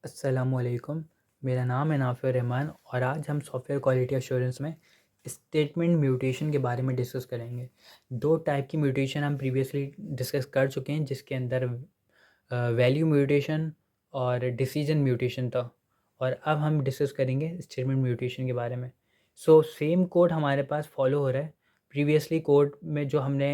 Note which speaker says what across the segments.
Speaker 1: अस्सलामुअलैकुम। मेरा नाम है नाफ़िर रहमान और आज हम सॉफ्टवेयर क्वालिटी एश्योरेंस में स्टेटमेंट म्यूटेशन के बारे में डिस्कस करेंगे। दो टाइप की म्यूटेशन हम प्रीवियसली डिस्कस कर चुके हैं, जिसके अंदर वैल्यू म्यूटेशन और डिसीजन म्यूटेशन था, और अब हम डिस्कस करेंगे स्टेटमेंट म्यूटेशन के बारे में। सेम कोड हमारे पास फॉलो हो रहा है। प्रीवियसली कोड में जो हमने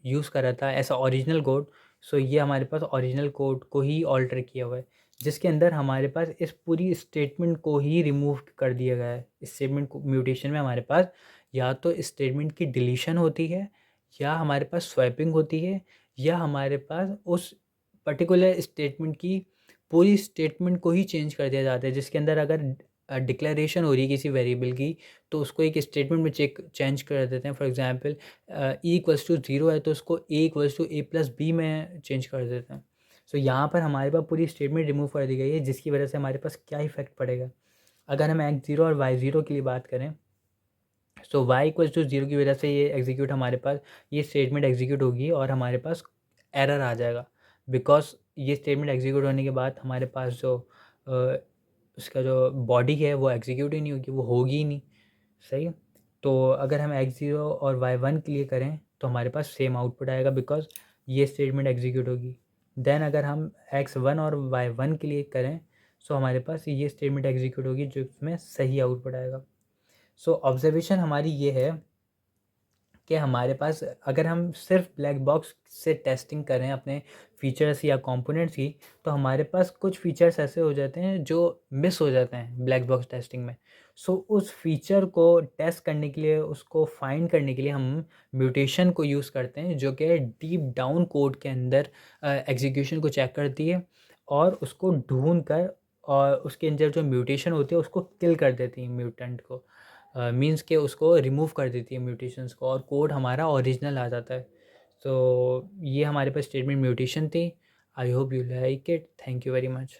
Speaker 1: यूज़ करा था ऐसा ओरिजिनल कोड, ये हमारे पास ओरिजिनल कोड को ही ऑल्टर किया हुआ है, जिसके अंदर हमारे पास इस पूरी स्टेटमेंट को ही रिमूव कर दिया गया है। स्टेटमेंट को म्यूटेशन में हमारे पास या तो स्टेटमेंट की डिलीशन होती है, या हमारे पास स्वैपिंग होती है, या हमारे पास उस पर्टिकुलर स्टेटमेंट की पूरी स्टेटमेंट को ही चेंज कर दिया जाता है। जिसके अंदर अगर डिक्लेरेशन हो रही है किसी वेरिएबल की, तो उसको एक स्टेटमेंट में चेंज कर देते हैं। For example e equals to 0 है, तो उसको a equals to a plus b में चेंज कर देते हैं। यहाँ पर हमारे पास पूरी स्टेटमेंट रिमूव कर दी गई है, जिसकी वजह से हमारे पास क्या इफेक्ट पड़ेगा। अगर हम x0 और y0 के लिए बात करें, y इक्वल्स टू 0 की वजह से ये एग्जीक्यूट हमारे पास ये स्टेटमेंट एग्जीक्यूट होगी और हमारे पास एरर आ जाएगा। बिकॉज ये स्टेटमेंट एग्जीक्यूट होने के बाद हमारे पास जो उसका जो बॉडी है वो एग्जीक्यूट ही नहीं होगी, वो होगी ही नहीं। सही है। तो अगर हम x0 और y1 के लिए करें तो हमारे पास सेम आउटपुट आएगा, बिकॉज ये स्टेटमेंट एग्जीक्यूट होगी। देन अगर हम x1 और y1 के लिए करें, हमारे पास ये स्टेटमेंट एग्जीक्यूट होगी, जो इसमें सही आउटपुट आएगा। ऑब्जर्वेशन हमारी ये है कि हमारे पास अगर हम सिर्फ ब्लैक बॉक्स से टेस्टिंग करें अपने फीचर्स या कंपोनेंट्स की, तो हमारे पास कुछ फीचर्स ऐसे हो जाते हैं जो मिस हो जाते हैं ब्लैक बॉक्स टेस्टिंग में। उस फीचर को टेस्ट करने के लिए, उसको फाइंड करने के लिए हम म्यूटेशन को यूज़ करते हैं, जो कि डीप डाउन कोड के अंदर एग्जीक्यूशन को चेक करती है और उसको ढूंढ कर, और उसके अंदर जो म्यूटेशन होती है उसको किल कर देती है म्यूटेंट को। मीन्स के उसको रिमूव कर देती है म्यूटेशंस को, और कोड हमारा ओरिजिनल आ जाता है। ये हमारे पास स्टेटमेंट म्यूटेशन थी। I hope you like it. Thank you very much.